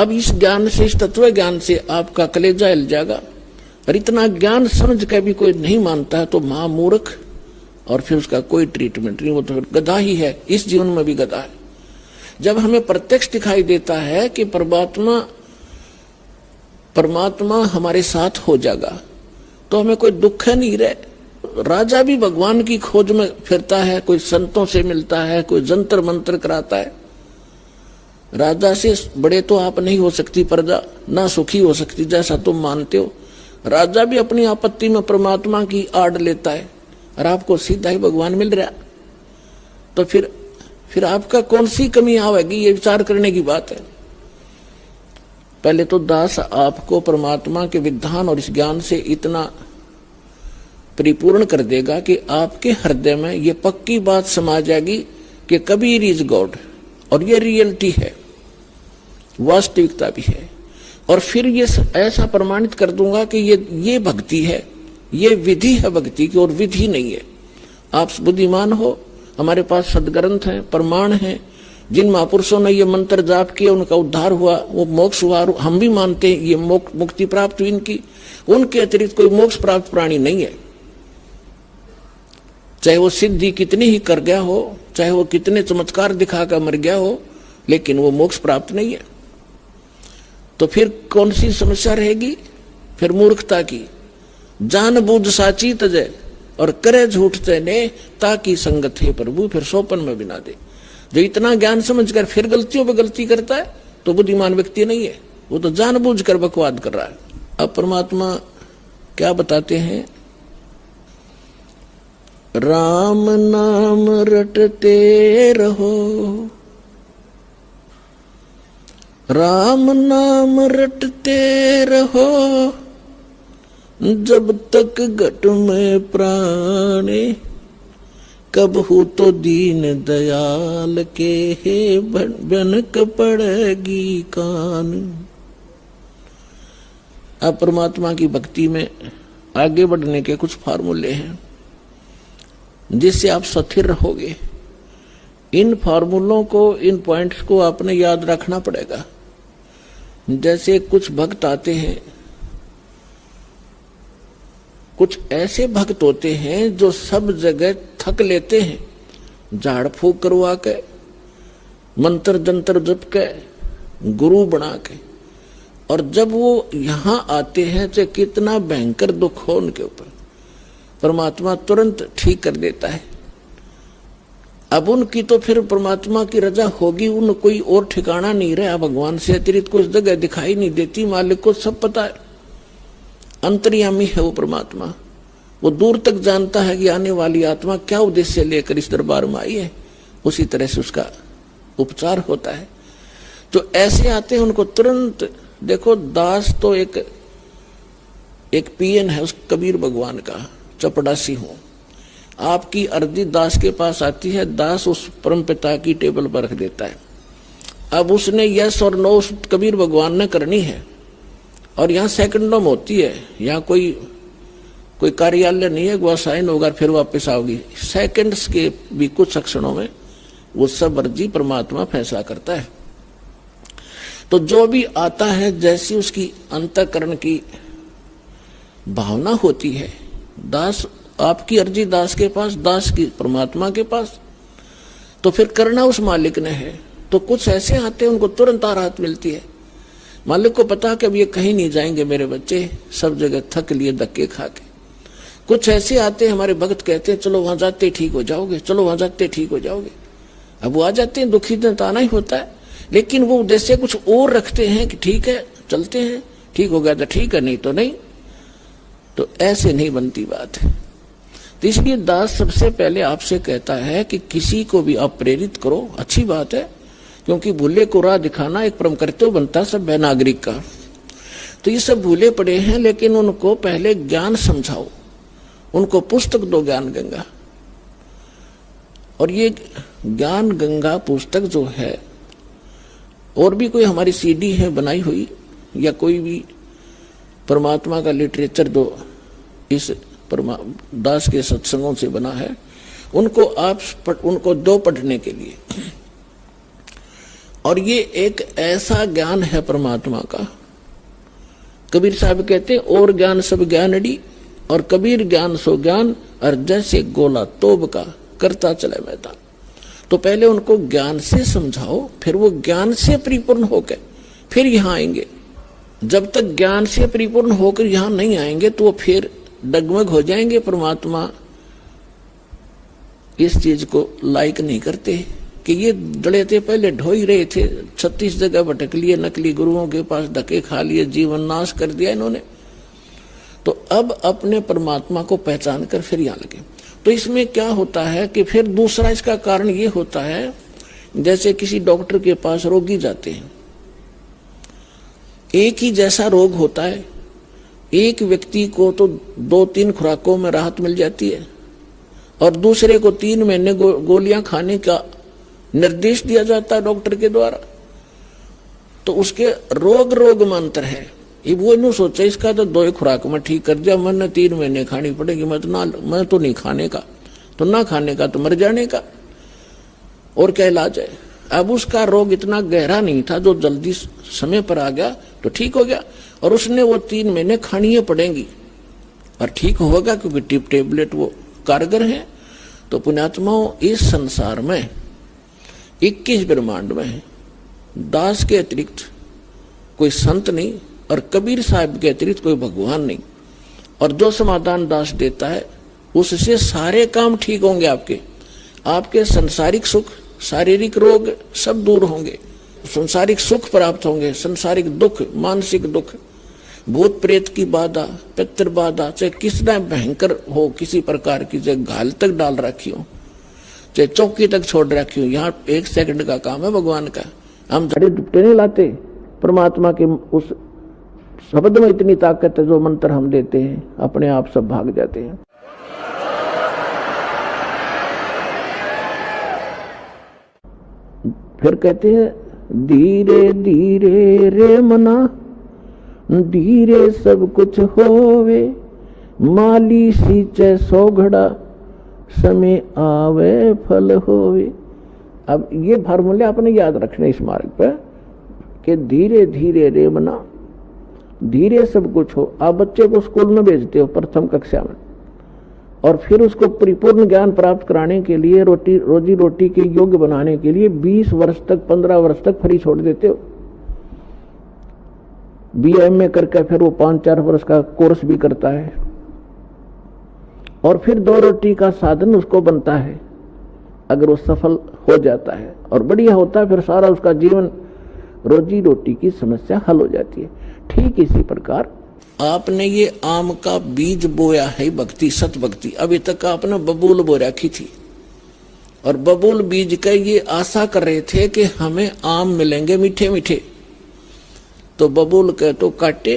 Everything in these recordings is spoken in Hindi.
अब इस ज्ञान से, इस तत्व ज्ञान से आपका कलेजा हिल जाएगा। और इतना ज्ञान समझ के भी कोई नहीं मानता है तो महामूर्ख, और फिर उसका कोई ट्रीटमेंट नहीं, वो तो गधा ही है, इस जीवन में भी गधा है। जब हमें प्रत्यक्ष दिखाई देता है कि परमात्मा हमारे साथ हो जाएगा तो हमें कोई दुख है नहीं रहे। राजा भी भगवान की खोज में फिरता है, कोई संतों से मिलता है, कोई जंतर मंत्र कराता है। राजा से बड़े तो आप नहीं हो सकती प्रजा, ना सुखी हो सकती जैसा तुम मानते हो। राजा भी अपनी आपत्ति में परमात्मा की आड़ लेता है और आपको सीधा ही भगवान मिल रहा, तो फिर आपका कौन सी कमी आवेगी, ये विचार करने की बात है। पहले तो दास आपको परमात्मा के विधान और इस ज्ञान से इतना परिपूर्ण कर देगा कि आपके हृदय में ये पक्की बात समा जाएगी कि कबीर इज गॉड, और ये रियलिटी है, वास्तविकता भी है। और फिर ये ऐसा प्रमाणित कर दूंगा कि ये भक्ति है, ये विधि है भक्ति की, और विधि नहीं है। आप बुद्धिमान हो, हमारे पास सदग्रंथ हैं, प्रमाण हैं, जिन महापुरुषों ने ये मंत्र जाप किए उनका उद्धार हुआ, वो मोक्ष हुआ, हम भी मानते हैं ये मुक्ति प्राप्त हुई इनकी। उनके अतिरिक्त कोई मोक्ष प्राप्त प्राणी नहीं है, चाहे वो सिद्धि कितनी ही कर गया हो, चाहे वो कितने चमत्कार दिखाकर मर गया हो, लेकिन वो मोक्ष प्राप्त नहीं है। तो फिर कौन सी समस्या रहेगी? फिर मूर्खता की। जानबूझ साची तजय और करे झूठ तने, ताकि संगत है प्रभु फिर सोपन में बिना दे। जो इतना ज्ञान समझकर फिर गलतियों पे गलती करता है तो बुद्धिमान व्यक्ति नहीं है, वो तो जानबूझ कर बकवाद कर रहा है। अब परमात्मा क्या बताते हैं? राम नाम रटते रहो, राम नाम रटते रहो, जब तक घट में प्राणे, कबहू तो दीन दयाल के हे बनक पड़ेगी कान। अब परमात्मा की भक्ति में आगे बढ़ने के कुछ फार्मूले हैं जिससे आप स्थिर रहोगे। इन फार्मूलों को, इन पॉइंट्स को आपने याद रखना पड़ेगा। जैसे कुछ भक्त आते हैं, कुछ ऐसे भक्त होते हैं जो सब जगह थक लेते हैं, झाड़ फूक करवा के, मंत्र जंतर जप के, गुरु बना के, और जब वो यहां आते हैं चाहे कितना भयंकर दुख हो उनके ऊपर, परमात्मा तुरंत ठीक कर देता है। अब उनकी तो फिर परमात्मा की रजा होगी, उन कोई और ठिकाना नहीं रहा, भगवान से अतिरिक्त कुछ जगह दिखाई नहीं देती। मालिक को सब पता है, अंतर्यामी है वो परमात्मा, वो दूर तक जानता है कि आने वाली आत्मा क्या उद्देश्य लेकर इस दरबार में आई है, उसी तरह से उसका उपचार होता है। तो ऐसे आते हैं उनको तुरंत। देखो दास तो एक पीएन है उस कबीर भगवान का, चपड़ासी हूं। आपकी अर्जी दास के पास आती है, दास उस परम पिता की टेबल पर रख देता है। अब उसने यस और नो उस कबीर भगवान ने करनी है, और यहाँ सेकंडों में होती है। यहाँ कोई कार्यालय नहीं है, वो साइन होगा फिर वापस आओगी। सेकंड्स के भी कुछ क्षणों में वो सब अर्जी परमात्मा फैसला करता है। तो जो भी आता है, जैसी उसकी अंतःकरण की भावना होती है, दास आपकी अर्जी दास के पास, दास की परमात्मा के पास, तो फिर करना उस मालिक ने है। तो कुछ ऐसे आते हैं उनको तुरंत राहत मिलती है। मालिक को पता कि अब ये कहीं नहीं जाएंगे मेरे बच्चे, सब जगह थक लिए धक्के खा के। कुछ ऐसे आते हैं, हमारे भक्त कहते हैं चलो वहां जाते ठीक हो जाओगे, चलो वहां जाते ठीक हो जाओगे। अब वो आ जाते हैं, दुखी दिन तो आना ही होता है, लेकिन वो उद्देश्य कुछ और रखते हैं कि ठीक है चलते हैं, ठीक हो गया तो ठीक है, नहीं तो नहीं। तो ऐसे नहीं बनती बात है। तो इसलिए दास सबसे पहले आपसे कहता है कि किसी को भी आप प्रेरित करो, अच्छी बात है, क्योंकि भूले को राह दिखाना एक परम कर्तव्य बनता है सब नागरिक का। तो ये सब भूले पड़े हैं, लेकिन उनको पहले ज्ञान समझाओ, उनको पुस्तक दो ज्ञान गंगा। और ये ज्ञान गंगा पुस्तक जो है, और भी कोई हमारी सीडी है बनाई हुई, या कोई भी परमात्मा का लिटरेचर जो इस दास के सत्संगों से बना है, उनको आप उनको दो पढ़ने के लिए। और ये एक ऐसा ज्ञान है परमात्मा का। कबीर साहब कहते हैं और ज्ञान सब ज्ञानड़ी, और कबीर ज्ञान सो ज्ञान, और जैसे गोला तोब का करता चले मैदान। तो पहले उनको ज्ञान से समझाओ, फिर वो ज्ञान से परिपूर्ण होकर फिर यहां आएंगे। जब तक ज्ञान से परिपूर्ण होकर यहां नहीं आएंगे तो वो फिर डगमग हो जाएंगे। परमात्मा इस चीज को लाइक नहीं करते कि ये डले थे, पहले ढो ही रहे थे, 36 जगह भटक लिए, नकली गुरुओं के पास धक्के खा लिए, जीवन नाश कर दिया इन्होंने। तो अब अपने परमात्मा को पहचान कर फिर यहां लगे। तो इसमें क्या होता है कि फिर दूसरा इसका कारण ये होता है, जैसे किसी डॉक्टर के पास रोगी जाते हैं, एक ही जैसा रोग होता है, एक व्यक्ति को तो 2-3 खुराकों में राहत मिल जाती है और दूसरे को 3 महीने गोलियां खाने का निर्देश दिया जाता है डॉक्टर के द्वारा। तो उसके रोग में अंतर है। ये वो नहीं सोचा इसका तो 2 खुराक में ठीक कर दिया, मैंने 3 महीने खानी पड़ेगी, मैं तो नहीं खाने का, तो ना खाने का तो मर जाने का, और क्या इलाज है। अब उसका रोग इतना गहरा नहीं था, जो जल्दी समय पर आ गया तो ठीक हो गया, और उसने वो 3 महीने खानी पड़ेंगी और ठीक होगा, क्योंकि टेबलेट वो कारगर है। तो पुण्यात्माओं, इस संसार में 21 ब्रह्मांड में दास के अतिरिक्त कोई संत नहीं, और कबीर साहब के अतिरिक्त कोई भगवान नहीं। और जो समाधान दास देता है उससे सारे काम ठीक होंगे। आपके सांसारिक सुख, शारीरिक रोग सब दूर होंगे, सांसारिक सुख प्राप्त होंगे, सांसारिक दुख, मानसिक दुख, भूत प्रेत की बाधा, पितृ बाधा, चाहे कितना भयंकर हो, किसी प्रकार की, चाहे घाल तक डाल रखी हो, चाहे चौकी तक छोड़ रखी हो, यहाँ 1 सेकंड का काम है भगवान का। हम जड़े दुपटे नहीं लाते, परमात्मा के उस शब्द में इतनी ताकत है, जो मंत्र हम देते हैं अपने आप सब भाग जाते हैं। फिर कहते हैं धीरे धीरे रे मना, धीरे सब कुछ होवे, माली सींचे 100 घड़ा, समय आवे फल होवे। अब ये फार्मूले आपने याद रखने इस मार्ग पर कि धीरे धीरे रे मना, धीरे सब कुछ हो। आप बच्चे को स्कूल में भेजते हो प्रथम कक्षा में, और फिर उसको परिपूर्ण ज्ञान प्राप्त कराने के लिए, रोजी रोटी के योग्य बनाने के लिए 20 वर्ष तक, 15 वर्ष तक फ्री छोड़ देते हो। BA करके फिर वो 5-4 वर्ष का कोर्स भी करता है, और फिर 2 रोटी का साधन उसको बनता है। अगर वो सफल हो जाता है और बढ़िया होता है, फिर सारा उसका जीवन रोजी रोटी की समस्या हल हो जाती है। ठीक इसी प्रकार आपने ये आम का बीज बोया है, भक्ति, सत भक्ति। अभी तक आपने बबूल बो रखी थी, और बबूल बीज का ये आशा कर रहे थे कि हमें आम मिलेंगे मीठे मीठे, तो बबूल के तो काटे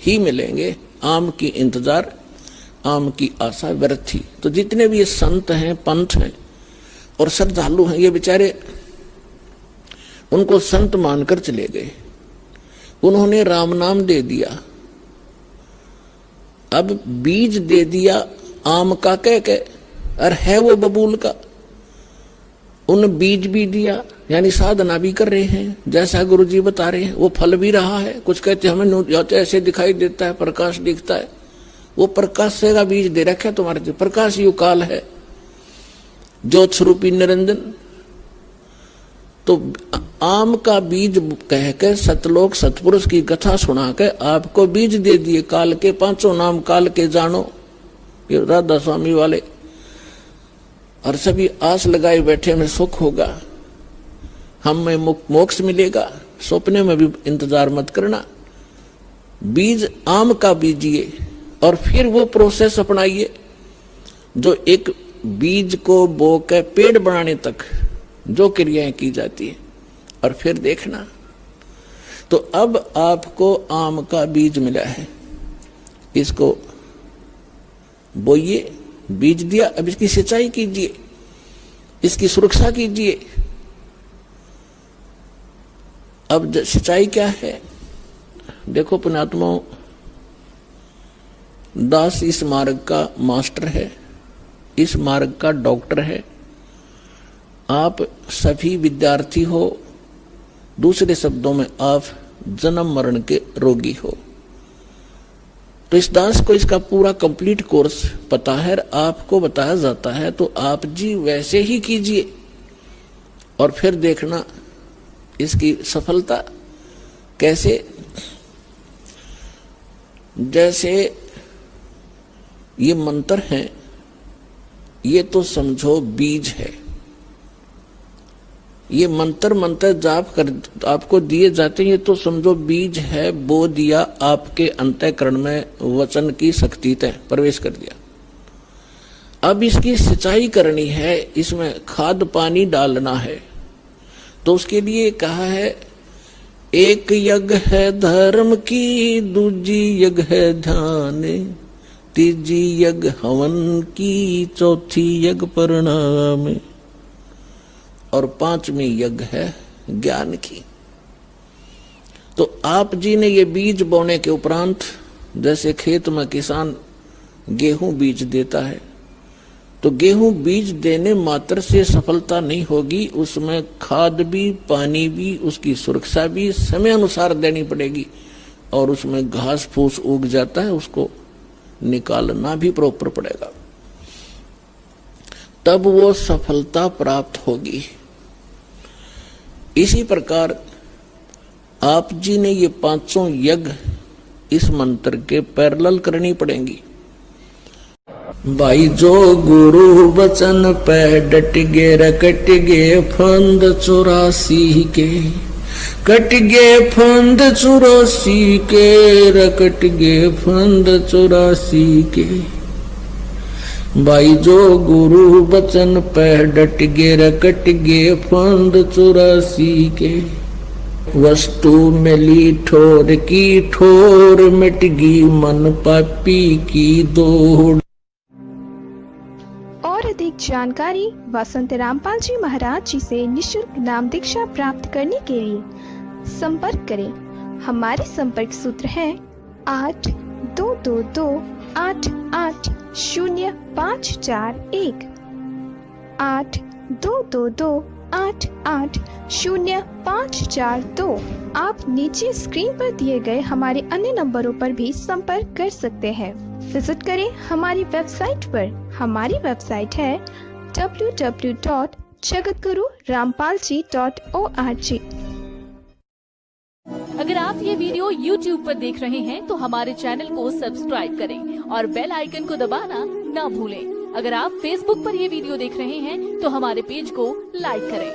ही मिलेंगे। आम की इंतजार, आम की आशा व्यर्थ थी। तो जितने भी ये संत हैं, पंथ हैं और श्रद्धालु हैं, ये बेचारे उनको संत मानकर चले गए, उन्होंने राम नाम दे दिया, अब बीज दे दिया आम का कह के, और है वो बबूल का। उन बीज भी दिया, यानी साधना भी कर रहे हैं, जैसा गुरुजी बता रहे हैं, वो फल भी रहा है। कुछ कहते हमें ऐसे दिखाई देता है, प्रकाश दिखता है, वो प्रकाश से का बीज दे रखा है तुम्हारे, प्रकाश यु काल है, ज्योत स्वरूपी निरंजन। तो आम का बीज कहकर सतलोक सतपुरुष की कथा सुनाकर आपको बीज दे दिए, काल के 5 नाम काल के जानो, ये राधा स्वामी वाले। और सभी आस लगाए बैठे में सुख होगा, हमें मोक्ष मिलेगा, सपने में भी इंतजार मत करना। बीज आम का बीजिए और फिर वो प्रोसेस अपनाइए जो एक बीज को बो के पेड़ बनाने तक जो क्रियाएं की जाती है, और फिर देखना। तो अब आपको आम का बीज मिला है, इसको बोइए, बीज दिया, अब इसकी सिंचाई कीजिए, इसकी सुरक्षा कीजिए। अब सिंचाई क्या है, देखो पुण्यात्माओं, दास इस मार्ग का मास्टर है, इस मार्ग का डॉक्टर है। आप सभी विद्यार्थी हो दूसरे शब्दों में आप जन्म मरण के रोगी हो। तो इस दास को इसका पूरा कंप्लीट कोर्स पता है, आपको बताया जाता है, तो आप जी वैसे ही कीजिए और फिर देखना इसकी सफलता कैसे। जैसे ये मंत्र हैं, ये तो समझो बीज है। ये मंत्र जाप कर आपको दिए जाते हैं, ये तो समझो बीज है, बो दिया आपके अंतःकरण में, वचन की शक्ति तय प्रवेश कर दिया। अब इसकी सिंचाई करनी है, इसमें खाद पानी डालना है। तो उसके लिए कहा है, एक यज्ञ है धर्म की, दूजी यज्ञ है ध्यान, तीजी यज्ञ हवन की, चौथी यज्ञ परिणाम, और पांचवी यज्ञ है ज्ञान की। तो आप जी ने ये बीज बोने के उपरांत, जैसे खेत में किसान गेहूं बीज देता है, तो गेहूं बीज देने मात्र से सफलता नहीं होगी, उसमें खाद भी, पानी भी, उसकी सुरक्षा भी समय अनुसार देनी पड़ेगी, और उसमें घास फूस उग जाता है, उसको निकालना भी प्रॉपर पड़ेगा, तब वो सफलता प्राप्त होगी। इसी प्रकार आप जी ने ये पांचों यज्ञ इस मंत्र के पैरेलल करनी पड़ेंगी। भाई जो गुरु वचन पे डट गे, रकट गे फंद 84 के, कट गे फंद 84 के, रकट गे फंद 84 के। भाई जो गुरु वचन पे डट गे, रकट गे फंद 84 के। वस्तु मिली ठोर की ठोर, मिट गई मन पापी की दौड़। और अधिक जानकारी वसंत रामपाल जी महाराज जी से निशुल्क नाम दीक्षा प्राप्त करने के लिए संपर्क करें। हमारे संपर्क सूत्र हैं 8222880541, 8222880542। आप नीचे स्क्रीन पर दिए गए हमारे अन्य नंबरों पर भी संपर्क कर सकते हैं। विजिट करें हमारी वेबसाइट पर। हमारी वेबसाइट है www.jagatgururampalji.org। अगर आप ये वीडियो YouTube पर देख रहे हैं तो हमारे चैनल को सब्सक्राइब करें और बेल आइकन को दबाना ना भूलें। अगर आप Facebook पर ये वीडियो देख रहे हैं तो हमारे पेज को लाइक करें।